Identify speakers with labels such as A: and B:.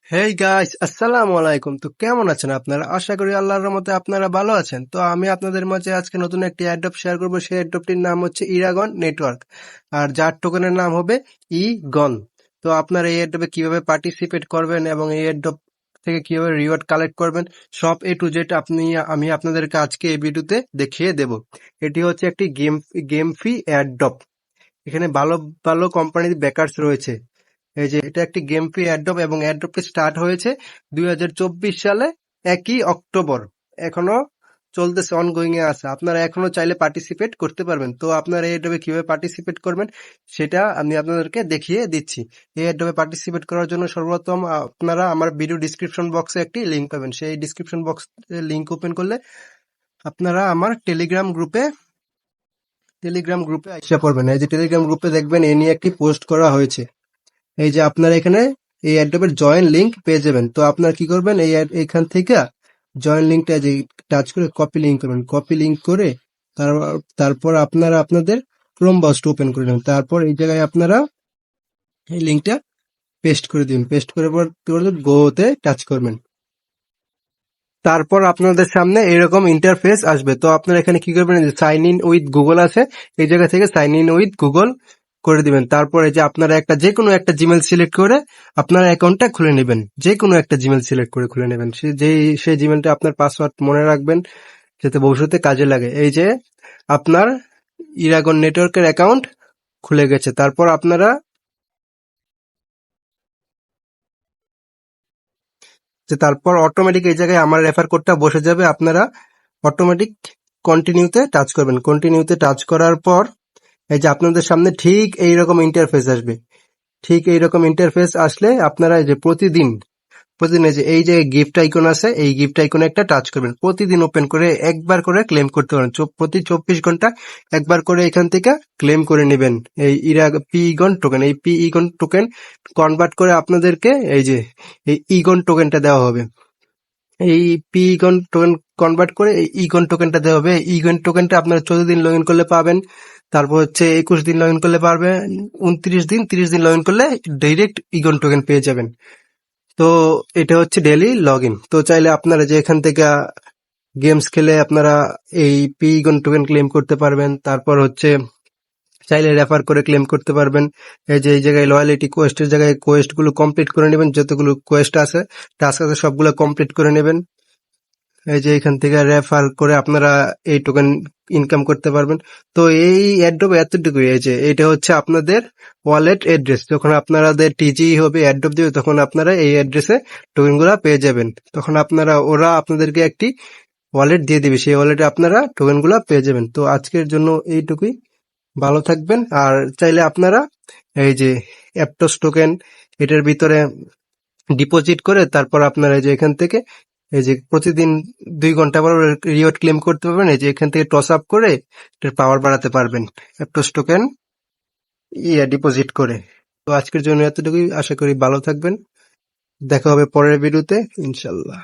A: Hey guys, আসসালামু আলাইকুম। তো কেমন আছেন আপনারা? আশা করি আল্লাহর রহমতে আপনারা ভালো আছেন। তো আমি আপনাদের মাঝে আজকে নতুন একটি অ্যাড্রপ শেয়ার করব। সেই অ্যাড্রপটির নাম হচ্ছে ইরাগন নেটওয়ার্ক, আর যার টোকেনের নাম হবে ইগন। তো আপনারা এই অ্যাড্রপে কিভাবে পার্টিসিপেট করবেন এবং এই অ্যাড্রপ থেকে কিভাবে রিওয়ার্ড কালেক্ট করবেন, সব A to Z আমি আপনাদেরকে আজকে এই ভিডিওতে দেখিয়ে দেব। এটি হচ্ছে একটি গেম ফি অ্যাড্রপ। এখানে ভালো ভালো কোম্পানির ব্যাকার্স রয়েছে। এই যে এটা একটি গেম ফ্রি অ্যাড্রপ এবং অ্যাড্রপটি স্টার্ট হয়েছে 2024 সালে 1ই অক্টোবর। এখনো চলতেছে, অনগোয়িং এ আছে। আপনারা এখনো চাইলে পার্টিসিপেট করতে পারবেন। তো আপনারা এই অ্যাড্রপে কিভাবে পার্টিসিপেট করবেন সেটা আমি আপনাদেরকে দেখিয়ে দিচ্ছি। এই অ্যাড্রপে পার্টিসিপেট করার জন্য সর্বপ্রথম আপনারা আমার ভিডিও ডিসক্রিপশন বক্সে একটি লিংক পাবেন। সেই ডিসক্রিপশন বক্স লিংক ওপেন করলে আপনারা আমার টেলিগ্রাম গ্রুপে এসে পড়বেন। এই যে টেলিগ্রাম গ্রুপে দেখবেন এ নিয়ে একটি পোস্ট করা হয়েছে। এই যে আপনারা এখানে এই অ্যাড্রপের জয়েন লিংক পেয়ে যাবেন। তো আপনারা কি করবেন, এখান থেকে জয়েন লিংকটা যে টাচ করে কপি লিংক করবেন। কপি লিংক করে তারপর আপনারা আপনাদের ক্রোম ব্রাউজারটা ওপেন করে নেবেন। তারপর এই জায়গায় আপনারা এই লিংকটা পেস্ট করে দিবেন। পেস্ট করে পর গোতে টাচ করবেন। তারপর আপনাদের সামনে এরকম ইন্টারফেস আসবে। তো আপনারা এখানে কি করবেন, সাইন ইন উইথ গুগল আছে, এই জায়গা থেকে সাইন ইন উইথ গুগল করে দিবেন। তারপরে যে আপনারা যে কোনো একটা জিমেল সিলেক্ট করে আপনার অ্যাকাউন্টটা খুলে নেবেন। যে কোনো একটা জিমেল সিলেক্ট করে খুলে নেবেন। সেই জিমেলটা আপনার পাসওয়ার্ড মনে রাখবেন, যাতে ভবিষ্যতে কাজে লাগে। এই যে আপনার ইরাগন নেটওয়ার্কের অ্যাকাউন্ট খুলে গেছে। তারপর অটোমেটিক এই জায়গায় আমার রেফার কোডটা বসে যাবে। আপনারা অটোমেটিক কন্টিনিউতে টাচ করবেন। কন্টিনিউতে টাচ করার পর এই যে আপনাদের সামনে ঠিক এইরকম ইন্টারফেস আসবে। ঠিক এইরকম ইন্টারফেস আসলে আপনারা এই যে প্রতিদিন প্রতিদিন এই যে গিফট আইকন আছে, এই গিফট আইকনে একটা টাচ করবেন। প্রতিদিন ওপেন করে একবার করে ক্লেম করতে পারেন। প্রতি 24 ঘন্টা একবার করে এখান থেকে ক্লেম করে নেবেন এই পিইগন টোকেন। এই পিইগন টোকেন কনভার্ট করে আপনাদেরকে এই ইগন টোকেনটা দেওয়া হবে। এই পিইগন টোকেন কনভার্ট করে এই ইগন টোকেনটা দেওয়া হবে। ইগন টোকেনটা আপনারা 14 দিন লগ ইন করলে পাবেন। তারপর হচ্ছে 21 দিন লগ ইন করলে পারবেন। 30 দিন লগ ইন করলে ডাইরেক্ট ইগন টোকেন পেয়ে যাবেন। তো এটা হচ্ছে ডেইলি লগ ইন। তো চাইলে আপনারা যে এখান থেকে গেমস খেলে আপনারা এই পিগন টোকেন ক্লেম করতে পারবেন। তারপর হচ্ছে চাইলে রেফার করে ক্লেম করতে পারবেন। এই যে এই জায়গায় লয়ালিটি কোয়েস্টের জায়গায় কোয়েস্ট গুলো কমপ্লিট করে নেবেন। যতগুলো কোয়েস্ট আছে, টাস্ক আছে, সবগুলো কমপ্লিট করে নেবেন। এই যে এখান থেকে রেফার করে আপনারা এই টোকেন ইনকাম করতে পারবেন। তো এই অ্যাড্রপ এতটুকুই। এই যে এটা হচ্ছে আপনাদের ওয়ালেট অ্যাড্রেস। যখন আপনাদের টিজি হবে, অ্যাড্রপ দিবে, তখন আপনারা এই অ্যাড্রেসে টোকেন গুলা পেয়ে যাবেন। তখন ওরা আপনাদেরকে একটি ওয়ালেট দিয়ে দিবে, সেই ওয়ালেটে আপনারা টোকেন গুলা পেয়ে যাবেন। তো আজকের জন্য এইটুকুই। ভালো থাকবেন। আর চাইলে আপনারা এই যে অ্যাপটোস টোকেন এটার ভিতরে ডিপোজিট করে তারপর আপনারা এই যে এখান থেকে এই যে প্রতিদিন 2 ঘন্টা পর রিওয়ার্ড ক্লেম করতে পারবেন। এই যে এখান থেকে টস আপ করে এটার পাওয়ার বাড়াতে পারবেন অ্যাপটোস টোকেন ডিপোজিট করে। তো আজকের জন্য এতটুকুই। আশা করি ভালো থাকবেন। দেখা হবে পরের ভিডিওতে, ইনশাল্লাহ।